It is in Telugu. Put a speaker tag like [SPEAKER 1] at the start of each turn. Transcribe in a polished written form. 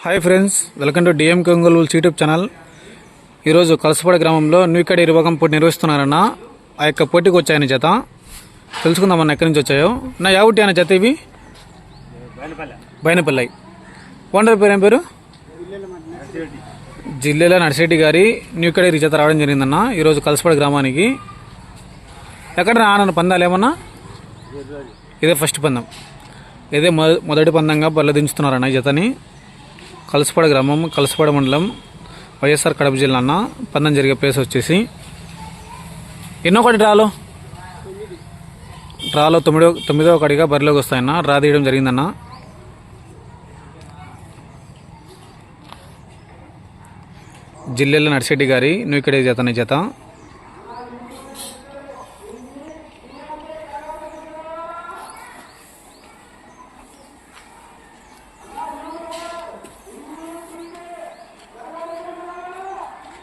[SPEAKER 1] Hi friends, welcome to DM Ongole YouTube channel. ఈరోజు కలసపాడు గ్రామంలో న్యూకడి ఇరువకం పోటీ నిర్వహిస్తున్నారన్న. ఆ యొక్క పోటీకి వచ్చాయని జత తెలుసుకుందామన్న ఎక్కడి నుంచి వచ్చాయో. నా యావుటి అనే జత ఇవి బైనపల్లి. ఓనర్ పేరు ఏం పేరు? జిల్లాలో నర్సిరెడ్డి గారి న్యూకడి జత రావడం జరిగిందన్న ఈరోజు కలసపాడు గ్రామానికి. ఎక్కడ ఆనన్న పందాలు ఏమన్నా? ఇదే ఫస్ట్ పందెం, ఇదే మొదటి పందంగా బల్ల దించుతున్నారన్న ఈ జతని. కలసపాడు గ్రామం, కలసపాడు మండలం, వైఎస్ఆర్ కడప జిల్లా అన్న. పందెం జరిగే ప్లేస్ వచ్చేసి ఎన్నో కడి డ్రాలో తొమ్మిదవ కడిగా బరిలోకి వస్తాయన్న. డ్రా తీయడం జరిగిందన్న. జిల్లాలో నర్సిరెడ్డి గారి న్యూకడి జతని జత